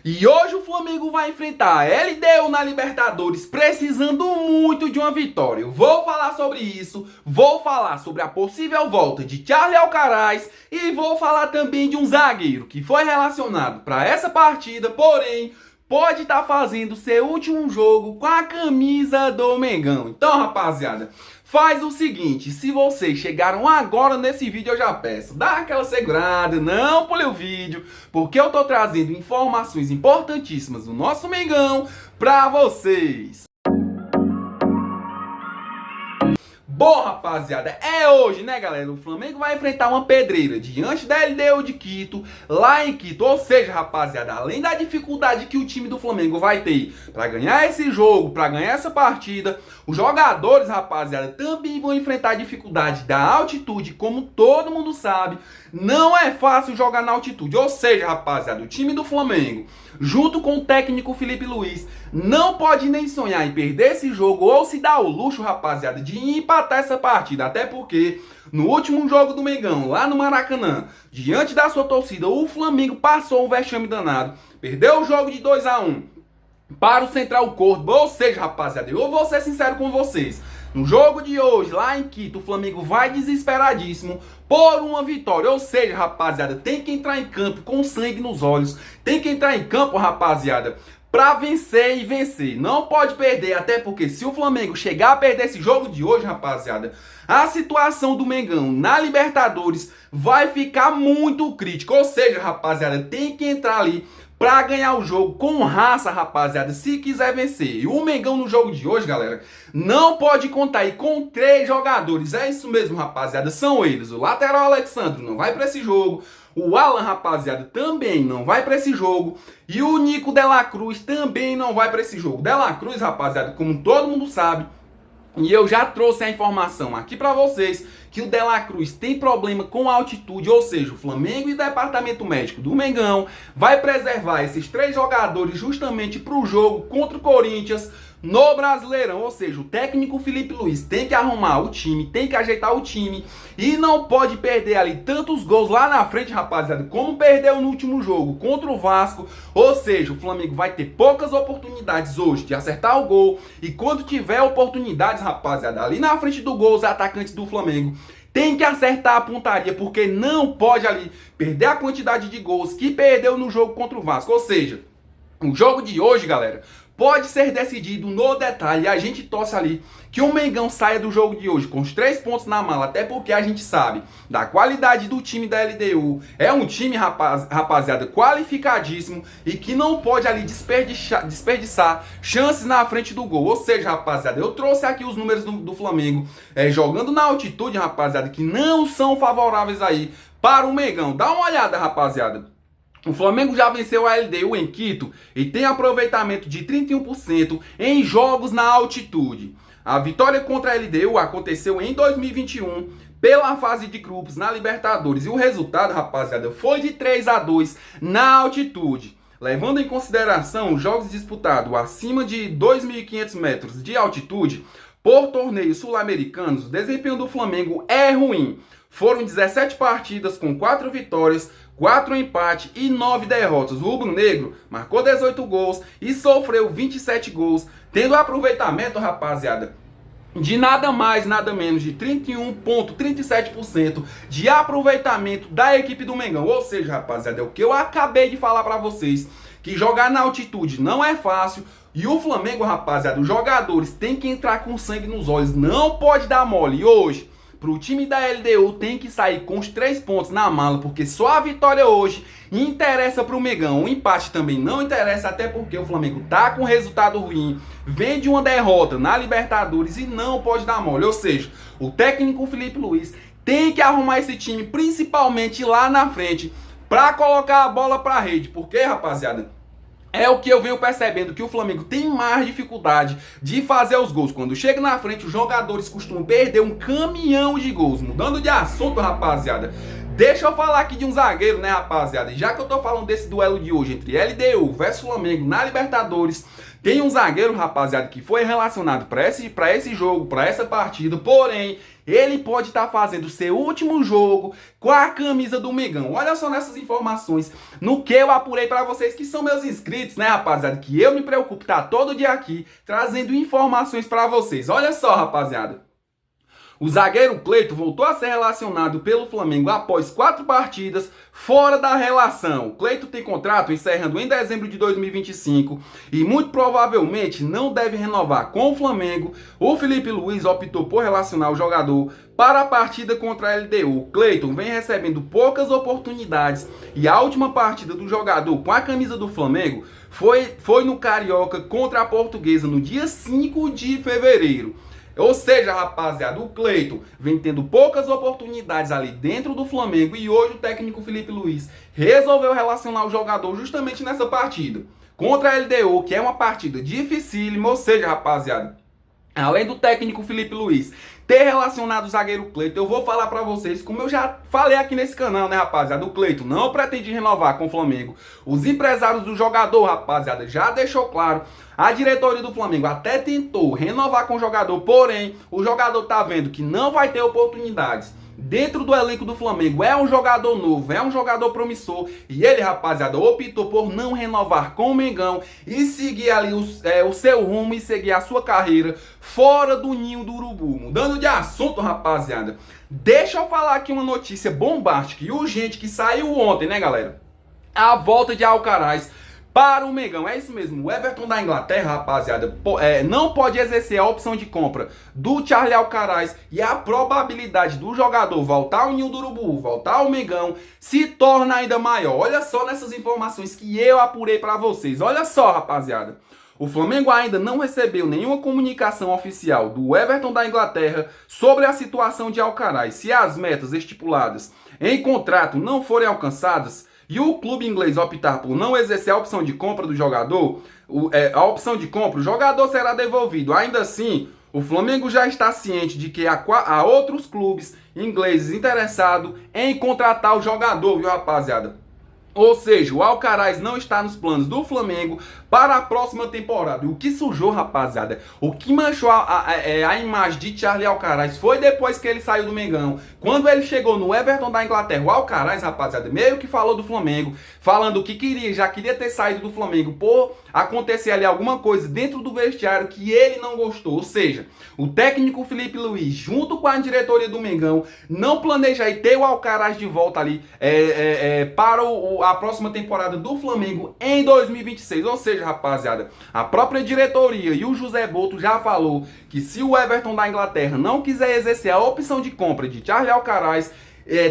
E hoje o Flamengo vai enfrentar a LDU na Libertadores, precisando muito de uma vitória. Eu vou falar sobre isso, vou falar sobre a possível volta de Charly Alcaraz e vou falar também de um zagueiro que foi relacionado para essa partida, porém pode estar fazendo seu último jogo com a camisa do Mengão. Então, rapaziada, faz o seguinte, se vocês chegaram agora nesse vídeo, eu já peço, dá aquela segurada, não pule o vídeo, porque eu tô trazendo informações importantíssimas do nosso Mengão pra vocês. Bom, rapaziada, é hoje, né, galera? O Flamengo vai enfrentar uma pedreira diante da LDU de Quito, lá em Quito. Ou seja, rapaziada, além da dificuldade que o time do Flamengo vai ter para ganhar esse jogo, para ganhar essa partida, os jogadores, rapaziada, também vão enfrentar a dificuldade da altitude. Como todo mundo sabe, não é fácil jogar na altitude. Ou seja, rapaziada, o time do Flamengo, junto com o técnico Felipe Luiz, não pode nem sonhar em perder esse jogo ou se dar o luxo, rapaziada, de empatar essa partida. Até porque no último jogo do Mengão, lá no Maracanã, diante da sua torcida, o Flamengo passou um vexame danado. Perdeu o jogo de 2-1 para o Central Córdoba. Ou seja, rapaziada, eu vou ser sincero com vocês. No jogo de hoje, lá em Quito, o Flamengo vai desesperadíssimo por uma vitória. Ou seja, rapaziada, tem que entrar em campo com sangue nos olhos. Tem que entrar em campo, rapaziada, pra vencer e vencer. Não pode perder, até porque se o Flamengo chegar a perder esse jogo de hoje, rapaziada, a situação do Mengão na Libertadores vai ficar muito crítica. Ou seja, rapaziada, tem que entrar ali pra ganhar o jogo com raça, rapaziada, se quiser vencer. E o Mengão no jogo de hoje, galera, não pode contar aí com 3 jogadores. É isso mesmo, rapaziada, são eles. O lateral Alexandre não vai pra esse jogo. O Alan, rapaziada, também não vai pra esse jogo. E o Nico De La Cruz também não vai pra esse jogo. De La Cruz, rapaziada, como todo mundo sabe, e eu já trouxe a informação aqui pra vocês, que o De La Cruz tem problema com a altitude. Ou seja, o Flamengo e o Departamento Médico do Mengão vai preservar esses 3 jogadores justamente pro jogo contra o Corinthians no Brasileirão. Ou seja, o técnico Felipe Luiz tem que arrumar o time, tem que ajeitar o time e não pode perder ali tantos gols lá na frente, rapaziada, como perdeu no último jogo contra o Vasco. Ou seja, o Flamengo vai ter poucas oportunidades hoje de acertar o gol, e quando tiver oportunidades, rapaziada, ali na frente do gol, os atacantes do Flamengo tem que acertar a pontaria, porque não pode ali perder a quantidade de gols que perdeu no jogo contra o Vasco. Ou seja, o jogo de hoje, galera, pode ser decidido no detalhe. A gente torce ali que o Mengão saia do jogo de hoje com os 3 pontos na mala, até porque a gente sabe da qualidade do time da LDU. É um time, rapaziada, qualificadíssimo e que não pode ali desperdiçar chances na frente do gol. Ou seja, rapaziada, eu trouxe aqui os números do Flamengo jogando na altitude, rapaziada, que não são favoráveis aí para o Mengão. Dá uma olhada, rapaziada. O Flamengo já venceu a LDU em Quito e tem aproveitamento de 31% em jogos na altitude. A vitória contra a LDU aconteceu em 2021 pela fase de grupos na Libertadores e o resultado, rapaziada, foi de 3-2 na altitude. Levando em consideração os jogos disputados acima de 2.500 metros de altitude por torneios sul-americanos, o desempenho do Flamengo é ruim. Foram 17 partidas com 4 vitórias, 4 empates e 9 derrotas. O rubro-negro marcou 18 gols e sofreu 27 gols, tendo aproveitamento, rapaziada, de nada mais, nada menos de 31,37% de aproveitamento da equipe do Mengão. Ou seja, rapaziada, é o que eu acabei de falar pra vocês, que jogar na altitude não é fácil. E o Flamengo, rapaziada, os jogadores têm que entrar com sangue nos olhos, não pode dar mole. E hoje, pro time da LDU tem que sair com os 3 pontos na mala, porque só a vitória hoje interessa pro Mengão. O empate também não interessa, até porque o Flamengo tá com resultado ruim, vem de uma derrota na Libertadores e não pode dar mole. Ou seja, o técnico Felipe Luiz tem que arrumar esse time, principalmente lá na frente, pra colocar a bola pra rede. Porque, rapaziada, é o que eu venho percebendo, que o Flamengo tem mais dificuldade de fazer os gols. Quando chega na frente, os jogadores costumam perder um caminhão de gols. Mudando de assunto, rapaziada, deixa eu falar aqui de um zagueiro, né, rapaziada? E já que eu tô falando desse duelo de hoje entre LDU versus Flamengo na Libertadores, Tem um zagueiro, rapaziada, que foi relacionado para esse jogo, para essa partida, porém, ele pode estar fazendo seu último jogo com a camisa do Mengão. Olha só nessas informações, no que eu apurei para vocês que são meus inscritos, né, rapaziada? Que eu me preocupo estar todo dia aqui trazendo informações para vocês. Olha só, rapaziada. O zagueiro Cleiton voltou a ser relacionado pelo Flamengo após 4 partidas fora da relação. Cleiton tem contrato encerrando em dezembro de 2025 e muito provavelmente não deve renovar com o Flamengo. O Felipe Luiz optou por relacionar o jogador para a partida contra a LDU. Cleiton vem recebendo poucas oportunidades e a última partida do jogador com a camisa do Flamengo foi no Carioca contra a Portuguesa no dia 5 de fevereiro. Ou seja, rapaziada, o Cleiton vem tendo poucas oportunidades ali dentro do Flamengo e hoje o técnico Felipe Luiz resolveu relacionar o jogador justamente nessa partida contra a LDU, que é uma partida dificílima. Ou seja, rapaziada, além do técnico Felipe Luiz ter relacionado o zagueiro Cleiton, eu vou falar pra vocês, como eu já falei aqui nesse canal, né, rapaziada? O Cleiton não pretende renovar com o Flamengo. Os empresários do jogador, rapaziada, já deixou claro. A diretoria do Flamengo até tentou renovar com o jogador, porém, o jogador tá vendo que não vai ter oportunidades dentro do elenco do Flamengo. É um jogador novo, é um jogador promissor. E ele, rapaziada, optou por não renovar com o Mengão e seguir ali o seu rumo e seguir a sua carreira fora do ninho do urubu. Mudando de assunto, rapaziada, deixa eu falar aqui uma notícia bombástica e urgente que saiu ontem, né, galera? A volta de Alcaraz para o Mengão. É isso mesmo, o Everton da Inglaterra, rapaziada, não pode exercer a opção de compra do Charlie Alcaraz e a probabilidade do jogador voltar ao ninho do urubu, voltar ao Mengão, se torna ainda maior. Olha só nessas informações que eu apurei para vocês. Olha só, rapaziada. O Flamengo ainda não recebeu nenhuma comunicação oficial do Everton da Inglaterra sobre a situação de Alcaraz. Se as metas estipuladas em contrato não forem alcançadas e o clube inglês optar por não exercer a opção de compra do jogador, o jogador será devolvido. Ainda assim, o Flamengo já está ciente de que há outros clubes ingleses interessados em contratar o jogador, viu, rapaziada? Ou seja, o Alcaraz não está nos planos do Flamengo para a próxima temporada. E o que sujou, rapaziada, o que manchou a imagem de Charlie Alcaraz foi depois que ele saiu do Mengão. Quando ele chegou no Everton da Inglaterra, o Alcaraz, rapaziada, meio que falou do Flamengo, falando que já queria ter saído do Flamengo por acontecer ali alguma coisa dentro do vestiário que ele não gostou. Ou seja, o técnico Felipe Luiz, junto com a diretoria do Mengão, não planeja aí ter o Alcaraz de volta ali para a próxima temporada do Flamengo em 2026. Ou seja, rapaziada, a própria diretoria e o José Boto já falou que se o Everton da Inglaterra não quiser exercer a opção de compra de Charlie Alcaraz,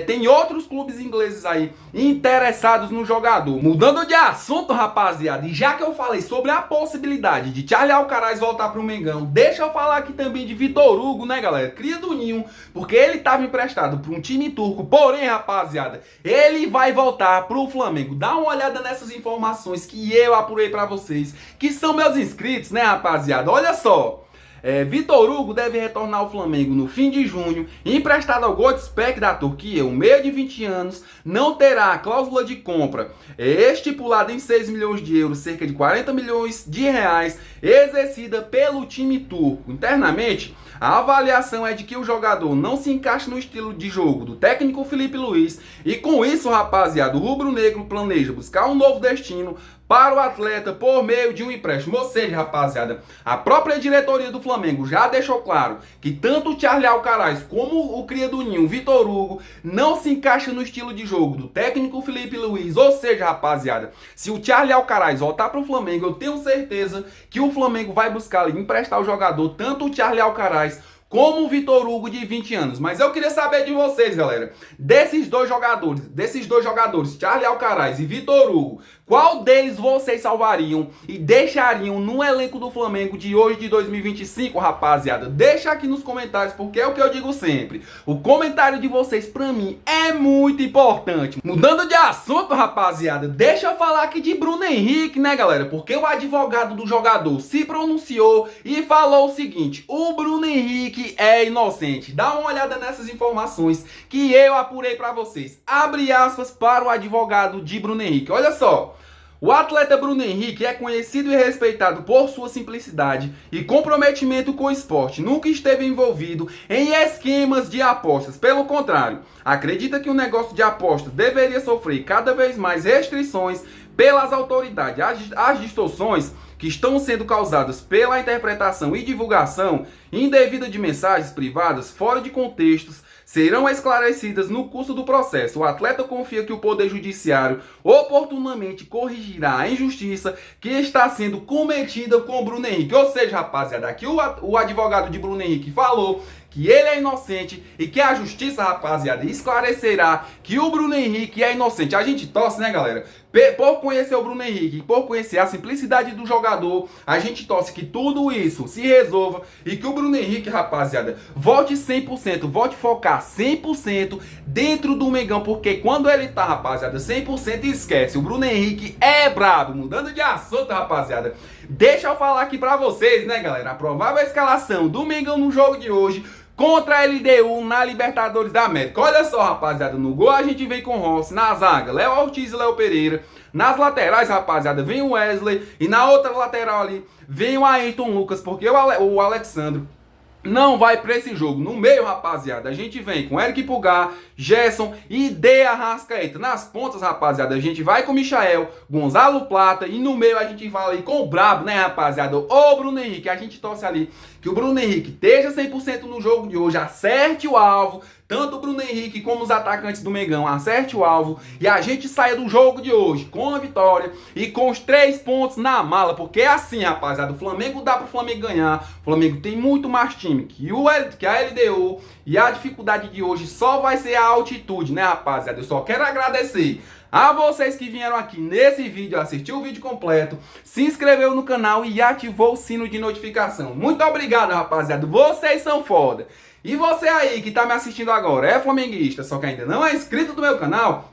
tem outros clubes ingleses aí interessados no jogador. Mudando de assunto, rapaziada, e já que eu falei sobre a possibilidade de Charlie Alcaraz voltar pro Mengão, deixa eu falar aqui também de Vitor Hugo, né, galera? Cria do Ninho, porque ele estava emprestado para um time turco, porém, rapaziada, ele vai voltar pro Flamengo. Dá uma olhada nessas informações que eu apurei para vocês, que são meus inscritos, né, rapaziada? Olha só. Vitor Hugo deve retornar ao Flamengo no fim de junho, emprestado ao Göztepe da Turquia, um meio de 20 anos, não terá a cláusula de compra estipulada em 6 milhões de euros, cerca de 40 milhões de reais, exercida pelo time turco. Internamente, a avaliação é de que o jogador não se encaixa no estilo de jogo do técnico Felipe Luiz e com isso, rapaziada, o rubro-negro planeja buscar um novo destino para o atleta por meio de um empréstimo. Ou seja, rapaziada, a própria diretoria do Flamengo já deixou claro que tanto o Charlie Alcaraz como o cria do Ninho, Vitor Hugo, não se encaixa no estilo de jogo do técnico Felipe Luiz. Ou seja, rapaziada, se o Charlie Alcaraz voltar para o Flamengo, eu tenho certeza que o Flamengo vai buscar emprestar o jogador, tanto o Charlie Alcaraz como o Vitor Hugo de 20 anos. Mas eu queria saber de vocês, galera, desses dois jogadores, Charlie Alcaraz e Vitor Hugo, qual deles vocês salvariam e deixariam no elenco do Flamengo de hoje, de 2025, rapaziada? Deixa aqui nos comentários, porque é o que eu digo sempre. O comentário de vocês, pra mim, é muito importante. Mudando de assunto, rapaziada, deixa eu falar aqui de Bruno Henrique, né, galera? Porque o advogado do jogador se pronunciou e falou o seguinte: o Bruno Henrique é inocente. Dá uma olhada nessas informações que eu apurei pra vocês. Abre aspas para o advogado de Bruno Henrique. Olha só. O atleta Bruno Henrique é conhecido e respeitado por sua simplicidade e comprometimento com o esporte. Nunca esteve envolvido em esquemas de apostas. Pelo contrário, acredita que o negócio de apostas deveria sofrer cada vez mais restrições pelas autoridades. As distorções que estão sendo causadas pela interpretação e divulgação indevida de mensagens privadas fora de contextos serão esclarecidas no curso do processo. O atleta confia que o Poder Judiciário oportunamente corrigirá a injustiça que está sendo cometida com o Bruno Henrique. Ou seja, rapaziada, aqui o advogado de Bruno Henrique falou que ele é inocente e que a justiça, rapaziada, esclarecerá que o Bruno Henrique é inocente. A gente torce, né, galera? Por conhecer o Bruno Henrique, por conhecer a simplicidade do jogador, a gente torce que tudo isso se resolva e que o Bruno Henrique, rapaziada, volte 100%, volte focar 100% dentro do Mengão, porque quando ele tá, rapaziada, 100% esquece. O Bruno Henrique é brabo. Mudando de assunto, rapaziada, deixa eu falar aqui pra vocês, né, galera? A provável escalação do Mengão no jogo de hoje contra a LDU na Libertadores da América. Olha só, rapaziada, no gol a gente vem com Rossi, na zaga, Léo Ortiz e Léo Pereira. Nas laterais, rapaziada, vem o Wesley. E na outra lateral ali, vem o Ayrton Lucas, porque o Alexandro não vai pra esse jogo. No meio, rapaziada, a gente vem com Eric Pulgar, Gerson e De Arrascaeta. Nas pontas, rapaziada, a gente vai com Michael, Gonzalo Plata. E no meio a gente vai ali com o brabo, né, rapaziada? O Bruno Henrique. A gente torce ali que o Bruno Henrique esteja 100% no jogo de hoje, acerte o alvo. Tanto o Bruno Henrique como os atacantes do Mengão acerte o alvo e a gente saia do jogo de hoje com a vitória e com os 3 pontos na mala, porque é assim, rapaziada, o Flamengo dá pro Flamengo ganhar. O Flamengo tem muito mais time que a LDU e a dificuldade de hoje só vai ser a altitude, né, rapaziada? Eu só quero agradecer a vocês que vieram aqui nesse vídeo, assistiu o vídeo completo, se inscreveu no canal e ativou o sino de notificação. Muito obrigado, rapaziada, vocês são foda. E você aí que tá me assistindo agora, é flamenguista, só que ainda não é inscrito no meu canal,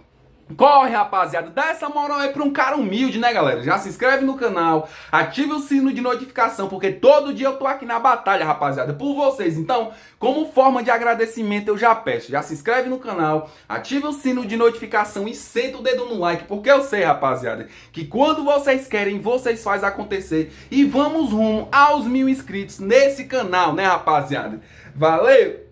corre, rapaziada, dá essa moral aí pra um cara humilde, né, galera? Já se inscreve no canal, ative o sino de notificação, porque todo dia eu tô aqui na batalha, rapaziada, por vocês. Então, como forma de agradecimento, eu já peço, já se inscreve no canal, ative o sino de notificação e senta o dedo no like, porque eu sei, rapaziada, que quando vocês querem, vocês fazem acontecer. E vamos rumo aos 1000 inscritos nesse canal, né, rapaziada? Valeu!